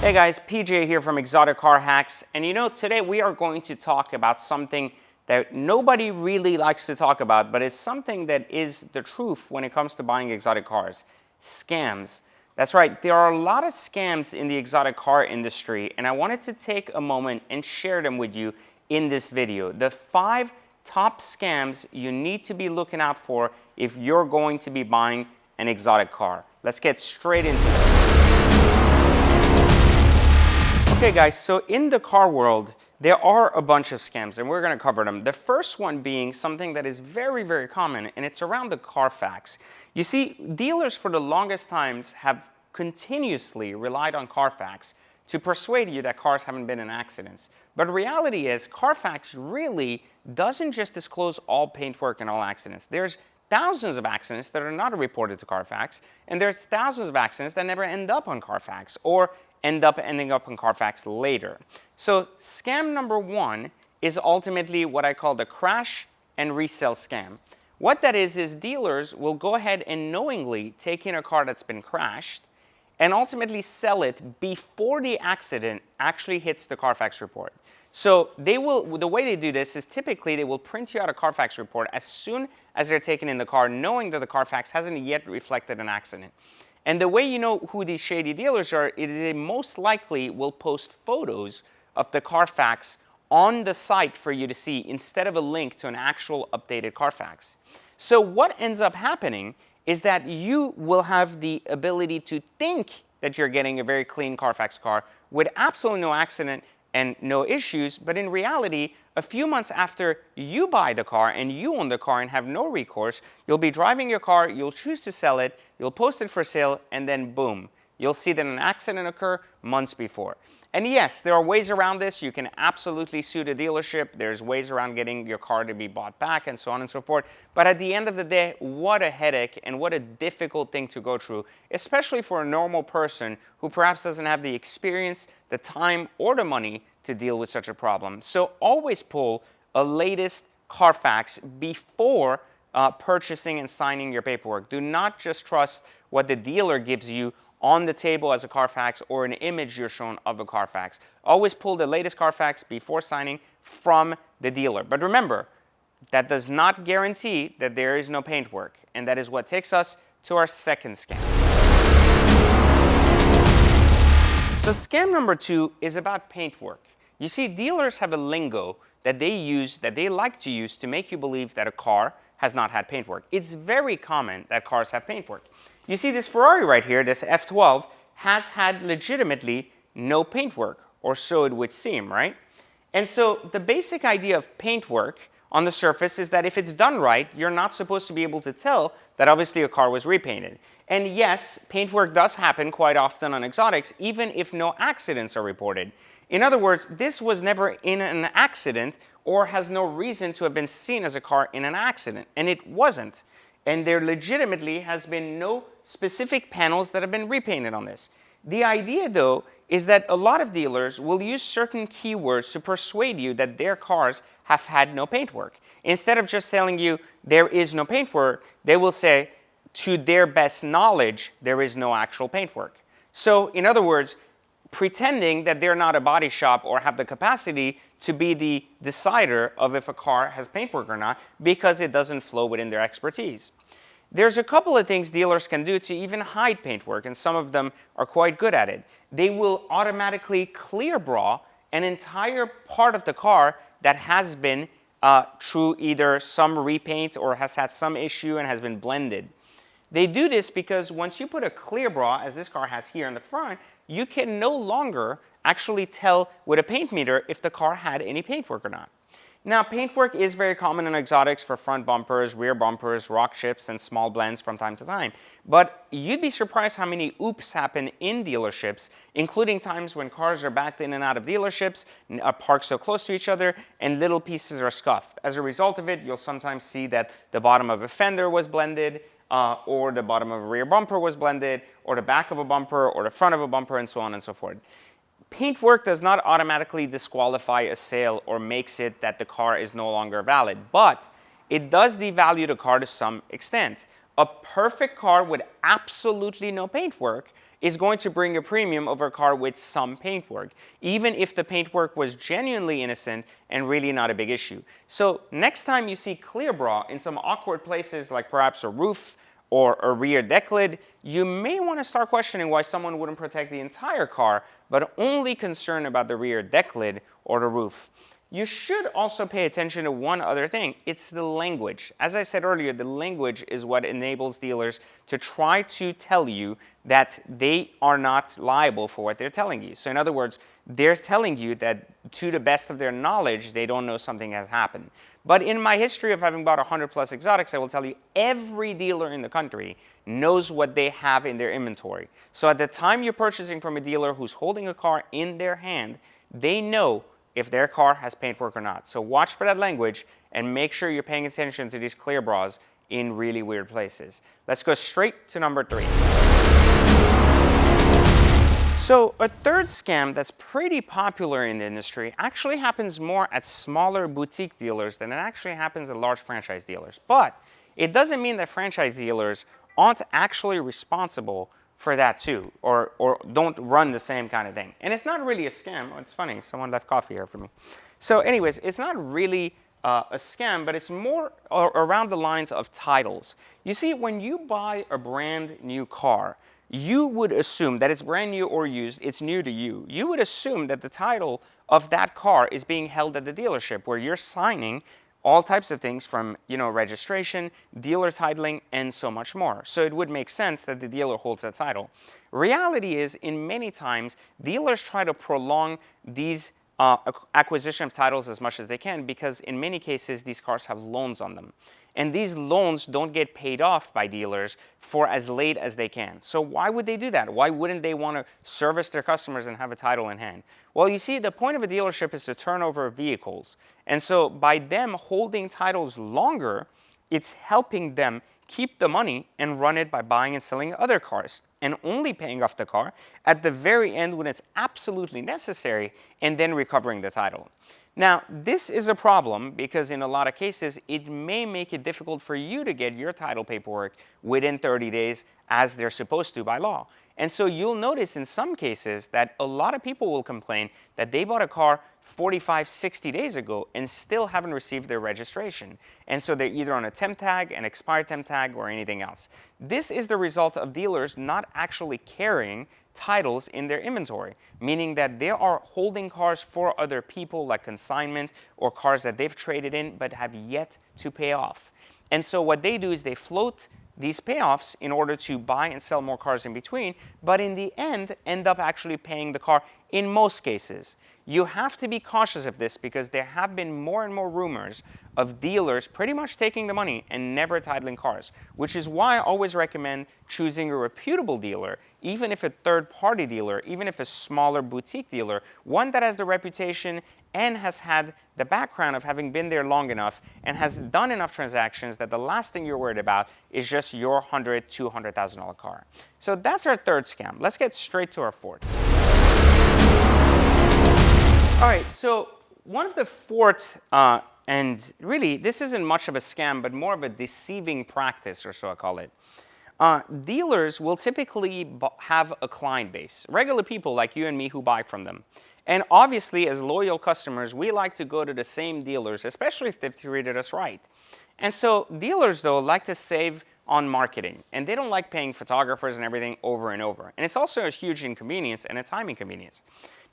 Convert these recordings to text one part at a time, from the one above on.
Hey guys, PJ here from Exotic Car Hacks, and today we are going to talk about something that nobody really likes to talk about, but it's something that is the truth when it comes to buying exotic cars: scams. That's right, there are a lot of scams in the exotic car industry, and I wanted to take a moment and share them with you in this video. The 5 top scams you need to be looking out for if you're going to be buying an exotic car. Let's get straight into it. Okay guys, so in the car world, there are a bunch of scams and we're going to cover them. The first one being something that is very, very common, and it's around the Carfax. You see, dealers for the longest times have continuously relied on Carfax to persuade you that cars haven't been in accidents. But reality is, Carfax really doesn't just disclose all paintwork and all accidents. There's thousands of accidents that are not reported to Carfax, and there's thousands of accidents that never end up on Carfax or ending up on Carfax later. So scam number 1 is ultimately what I call the crash and resale scam. What that is dealers will go ahead and knowingly take in a car that's been crashed and ultimately sell it before the accident actually hits the Carfax report. So the way they do this is typically they will print you out a Carfax report as soon as they're taking in the car, knowing that the Carfax hasn't yet reflected an accident. And the way you know who these shady dealers are, they most likely will post photos of the Carfax on the site for you to see instead of a link to an actual updated Carfax. So what ends up happening is that you will have the ability to think that you're getting a very clean Carfax car with absolutely no accident and no issues, but in reality, a few months after you buy the car and you own the car and have no recourse, you'll be driving your car, you'll choose to sell it, you'll post it for sale, and then boom, you'll see that an accident occurred months before. And yes, there are ways around this. You can absolutely sue the dealership. There's ways around getting your car to be bought back and so on and so forth. But at the end of the day, what a headache and what a difficult thing to go through, especially for a normal person who perhaps doesn't have the experience, the time, or the money to deal with such a problem. So always pull a latest Carfax before purchasing and signing your paperwork. Do not just trust what the dealer gives you on the table as a Carfax or an image you're shown of a Carfax. Always pull the latest Carfax before signing from the dealer. But remember, that does not guarantee that there is no paintwork. And that is what takes us to our second scam. So scam number 2 is about paintwork. You see, dealers have a lingo that they like to use to make you believe that a car has not had paintwork. It's very common that cars have paintwork. You see, this Ferrari right here, this F12, has had legitimately no paintwork, or so it would seem, right? And so the basic idea of paintwork on the surface is that if it's done right, you're not supposed to be able to tell that obviously a car was repainted. And yes, paintwork does happen quite often on exotics, even if no accidents are reported. In other words, this was never in an accident or has no reason to have been seen as a car in an accident, and it wasn't. And there legitimately has been no specific panels that have been repainted on this. The idea, though, is that a lot of dealers will use certain keywords to persuade you that their cars have had no paintwork. Instead of just telling you there is no paintwork, they will say, to their best knowledge, there is no actual paintwork. So, in other words, pretending that they're not a body shop or have the capacity to be the decider of if a car has paintwork or not, because it doesn't flow within their expertise. There's a couple of things dealers can do to even hide paintwork, and some of them are quite good at it. They will automatically clear bra an entire part of the car that has been through either some repaint or has had some issue and has been blended. They do this because once you put a clear bra, as this car has here in the front, you can no longer actually tell with a paint meter if the car had any paintwork or not. Now, paintwork is very common in exotics for front bumpers, rear bumpers, rock chips, and small blends from time to time. But you'd be surprised how many oops happen in dealerships, including times when cars are backed in and out of dealerships, are parked so close to each other, and little pieces are scuffed. As a result of it, you'll sometimes see that the bottom of a fender was blended, or the bottom of a rear bumper was blended, or the back of a bumper, or the front of a bumper, and so on and so forth. Paintwork does not automatically disqualify a sale or makes it that the car is no longer valid, but it does devalue the car to some extent. A perfect car with absolutely no paintwork is going to bring a premium over a car with some paintwork, even if the paintwork was genuinely innocent and really not a big issue. So next time you see clear bra in some awkward places like perhaps a roof or a rear deck lid, you may want to start questioning why someone wouldn't protect the entire car, but only concerned about the rear deck lid or the roof. You should also pay attention to one other thing. It's the language. As I said earlier, the language is what enables dealers to try to tell you that they are not liable for what they're telling you. So in other words, they're telling you that to the best of their knowledge, they don't know something has happened. But in my history of having bought 100 plus exotics, I will tell you every dealer in the country knows what they have in their inventory. So at the time you're purchasing from a dealer who's holding a car in their hand, they know if their car has paintwork or not. So watch for that language and make sure you're paying attention to these clear bras in really weird places. Let's go straight to number 3. So a third scam that's pretty popular in the industry actually happens more at smaller boutique dealers than it actually happens at large franchise dealers. But it doesn't mean that franchise dealers aren't actually responsible for that too, or don't run the same kind of thing. And it's not really a scam. Oh, it's funny, someone left coffee here for me. So anyways, it's not really a scam, but it's more around the lines of titles. You see, when you buy a brand new car, you would assume that it's brand new or used, it's new to you. You would assume that the title of that car is being held at the dealership, where you're signing all types of things from, registration, dealer titling, and so much more. So it would make sense that the dealer holds that title. Reality is, in many times, dealers try to prolong these acquisition of titles as much as they can, because in many cases, these cars have loans on them. And these loans don't get paid off by dealers for as late as they can. So why would they do that? Why wouldn't they want to service their customers and have a title in hand? Well, you see, the point of a dealership is to turn over vehicles. And so by them holding titles longer, it's helping them keep the money and run it by buying and selling other cars and only paying off the car at the very end when it's absolutely necessary, and then recovering the title. Now, this is a problem because in a lot of cases, it may make it difficult for you to get your title paperwork within 30 days as they're supposed to by law. And so you'll notice in some cases that a lot of people will complain that they bought a car 45, 60 days ago and still haven't received their registration. And so they're either on a temp tag, an expired temp tag, or anything else. This is the result of dealers not actually carrying titles in their inventory, meaning that they are holding cars for other people like consignment or cars that they've traded in but have yet to pay off. And so what they do is they float these payoffs in order to buy and sell more cars in between, but in the end up actually paying the car in most cases. You have to be cautious of this because there have been more and more rumors of dealers pretty much taking the money and never titling cars, which is why I always recommend choosing a reputable dealer, even if a third-party dealer, even if a smaller boutique dealer, one that has the reputation and has had the background of having been there long enough and has done enough transactions that the last thing you're worried about is just your $100,000, $200,000 car. So that's our third scam. Let's get straight to our fourth. All right, so one of the fourth, and really this isn't much of a scam, but more of a deceiving practice, or so I call it. Dealers will typically have a client base, regular people like you and me who buy from them. And obviously, as loyal customers, we like to go to the same dealers, especially if they've treated us right. And so dealers, though, like to save on marketing, and they don't like paying photographers and everything over and over. And it's also a huge inconvenience and a time inconvenience.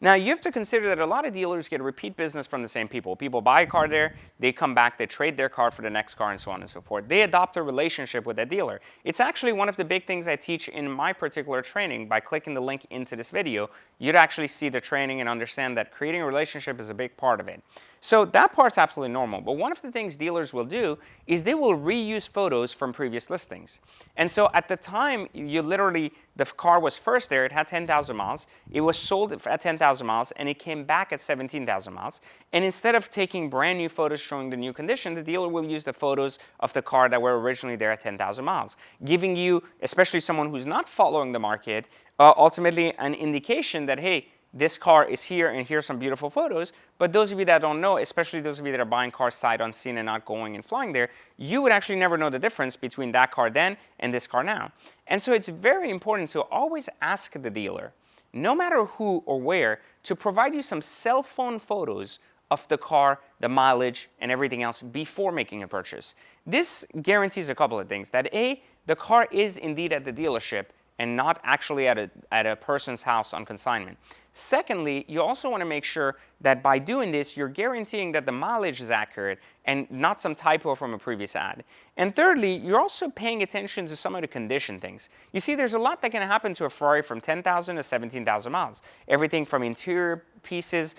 Now, you have to consider that a lot of dealers get repeat business from the same people. People buy a car there, they come back, they trade their car for the next car, and so on and so forth. They adopt a relationship with that dealer. It's actually one of the big things I teach in my particular training. By clicking the link into this video, you'd actually see the training and understand that creating a relationship is a big part of it. So that part's absolutely normal. But one of the things dealers will do is they will reuse photos from previous listings. And so at the time, the car was first there, it had 10,000 miles. It was sold at 10,000 miles, and it came back at 17,000 miles. And instead of taking brand new photos showing the new condition, the dealer will use the photos of the car that were originally there at 10,000 miles, giving you, especially someone who's not following the market, ultimately an indication that, hey, this car is here and here's some beautiful photos. But those of you that don't know, especially those of you that are buying cars sight unseen and not going and flying there, you would actually never know the difference between that car then and this car now. And so it's very important to always ask the dealer, no matter who or where, to provide you some cell phone photos of the car, the mileage, and everything else before making a purchase. This guarantees a couple of things. That A, the car is indeed at the dealership and not actually at a person's house on consignment. Secondly, you also want to make sure that by doing this, you're guaranteeing that the mileage is accurate and not some typo from a previous ad. And thirdly, you're also paying attention to some of the condition things. You see, there's a lot that can happen to a Ferrari from 10,000 to 17,000 miles. Everything from interior pieces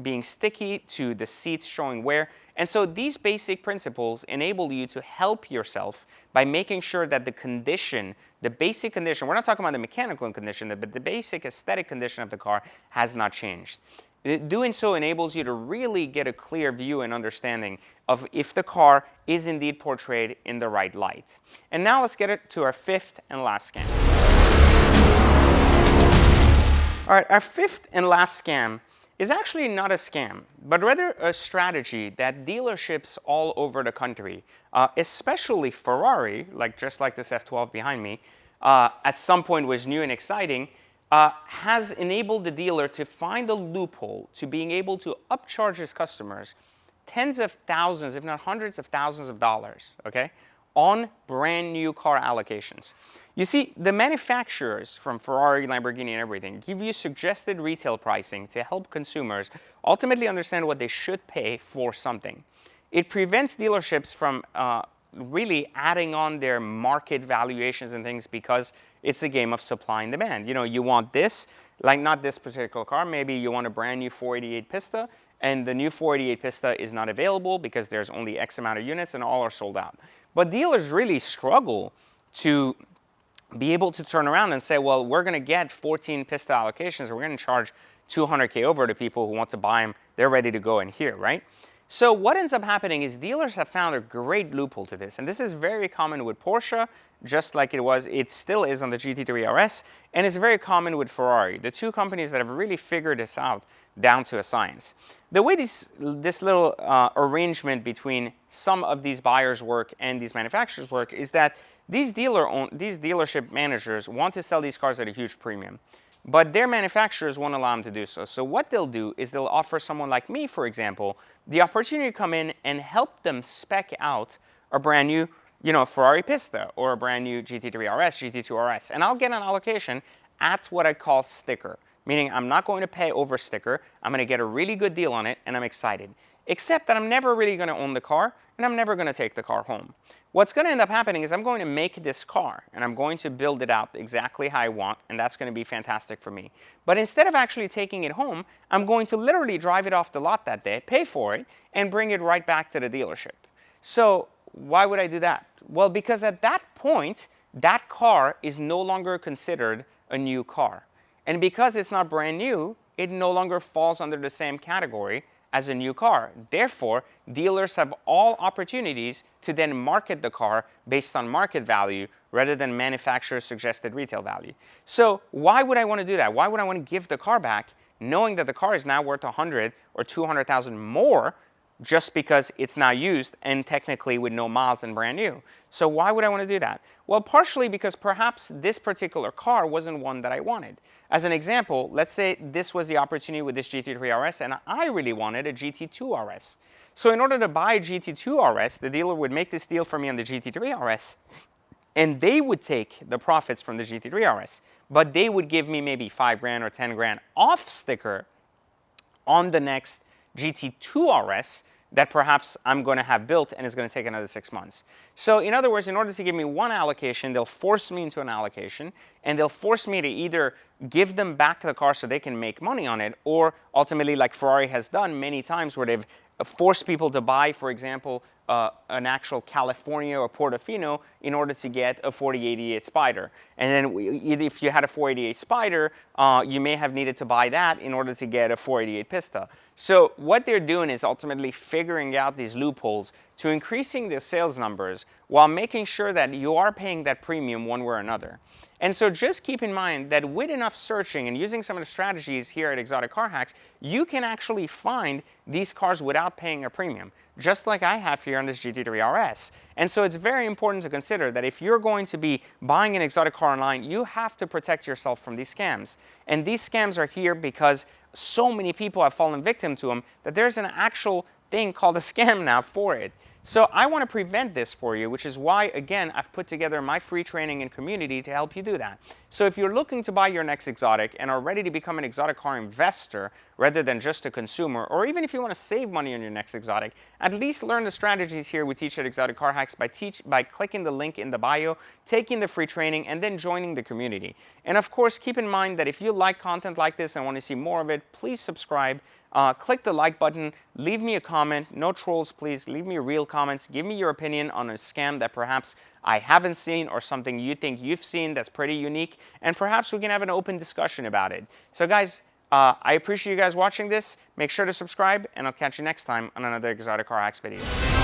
being sticky to the seats showing wear. And so these basic principles enable you to help yourself by making sure that the condition, the basic condition, we're not talking about the mechanical condition, but the basic aesthetic condition of the car has not changed. Doing so enables you to really get a clear view and understanding of if the car is indeed portrayed in the right light. And now let's get it to our fifth and last scam. All right, our fifth and last scam is actually not a scam, but rather a strategy that dealerships all over the country, especially Ferrari, just like this F12 behind me, at some point was new and exciting, has enabled the dealer to find a loophole to being able to upcharge his customers tens of thousands, if not hundreds of thousands of dollars, okay, on brand new car allocations. You see, the manufacturers from Ferrari, Lamborghini, and everything give you suggested retail pricing to help consumers ultimately understand what they should pay for something. It prevents dealerships from really adding on their market valuations and things because it's a game of supply and demand. You know, you want this, like not this particular car, maybe you want a brand new 488 Pista, and the new 488 Pista is not available because there's only X amount of units and all are sold out. But dealers really struggle to be able to turn around and say, well, we're going to get 14 Pista allocations, we're going to charge $200K over to people who want to buy them, they're ready to go in here, right? So what ends up happening is dealers have found a great loophole to this, and this is very common with Porsche, just like it still is on the GT3 RS, and it's very common with Ferrari, the two companies that have really figured this out down to a science. The way this little arrangement between some of these buyers work and these manufacturers work is that these dealership managers want to sell these cars at a huge premium, but their manufacturers won't allow them to do so. So what they'll do is they'll offer someone like me, for example, the opportunity to come in and help them spec out a brand new, Ferrari Pista or a brand new GT3 RS, GT2 RS, and I'll get an allocation at what I call sticker, meaning I'm not going to pay over sticker, I'm going to get a really good deal on it, and I'm excited. Except that I'm never really going to own the car, and I'm never going to take the car home. What's going to end up happening is I'm going to make this car, and I'm going to build it out exactly how I want, and that's going to be fantastic for me. But instead of actually taking it home, I'm going to literally drive it off the lot that day, pay for it, and bring it right back to the dealership. So why would I do that? Well, because at that point, that car is no longer considered a new car. And because it's not brand new, it no longer falls under the same category as a new car. Therefore, dealers have all opportunities to then market the car based on market value rather than manufacturer's suggested retail value. So why would I want to do that? Why would I want to give the car back knowing that the car is now worth 100 or 200,000 more just because it's now used and technically with no miles and brand new? So why would I want to do that? Well, partially because perhaps this particular car wasn't one that I wanted. As an example, let's say this was the opportunity with this GT3 RS and I really wanted a GT2 RS. So in order to buy a GT2 RS, the dealer would make this deal for me on the GT3 RS and they would take the profits from the GT3 RS, but they would give me maybe 5 grand or 10 grand off sticker on the next GT2 RS that perhaps I'm going to have built and is going to take another 6 months. So in other words, in order to give me one allocation, they'll force me into an allocation and they'll force me to either give them back the car so they can make money on it, or ultimately like Ferrari has done many times where they've forced people to buy, for example, an actual California or Portofino in order to get a 4088 Spider. And then if you had a 488 Spider, you may have needed to buy that in order to get a 488 Pista. So what they're doing is ultimately figuring out these loopholes to increasing the sales numbers while making sure that you are paying that premium one way or another. And so just keep in mind that with enough searching and using some of the strategies here at Exotic Car Hacks, you can actually find these cars without paying a premium, just like I have here on this GT3 RS. And so it's very important to consider that if you're going to be buying an exotic car online, you have to protect yourself from these scams. And these scams are here because so many people have fallen victim to them that there's an actual thing called a scam now for it. So I want to prevent this for you, which is why, again, I've put together my free training and community to help you do that. So if you're looking to buy your next exotic and are ready to become an exotic car investor rather than just a consumer, or even if you want to save money on your next exotic, at least learn the strategies here we teach at Exotic Car Hacks by clicking the link in the bio, taking the free training, and then joining the community. And of course, keep in mind that if you like content like this and want to see more of it, please subscribe. Click the like button, leave me a comment, no trolls please, leave me real comments, give me your opinion on a scam that perhaps I haven't seen or something you think you've seen that's pretty unique, and perhaps we can have an open discussion about it. So guys, I appreciate you guys watching this, make sure to subscribe, and I'll catch you next time on another Exotic Car Hacks video.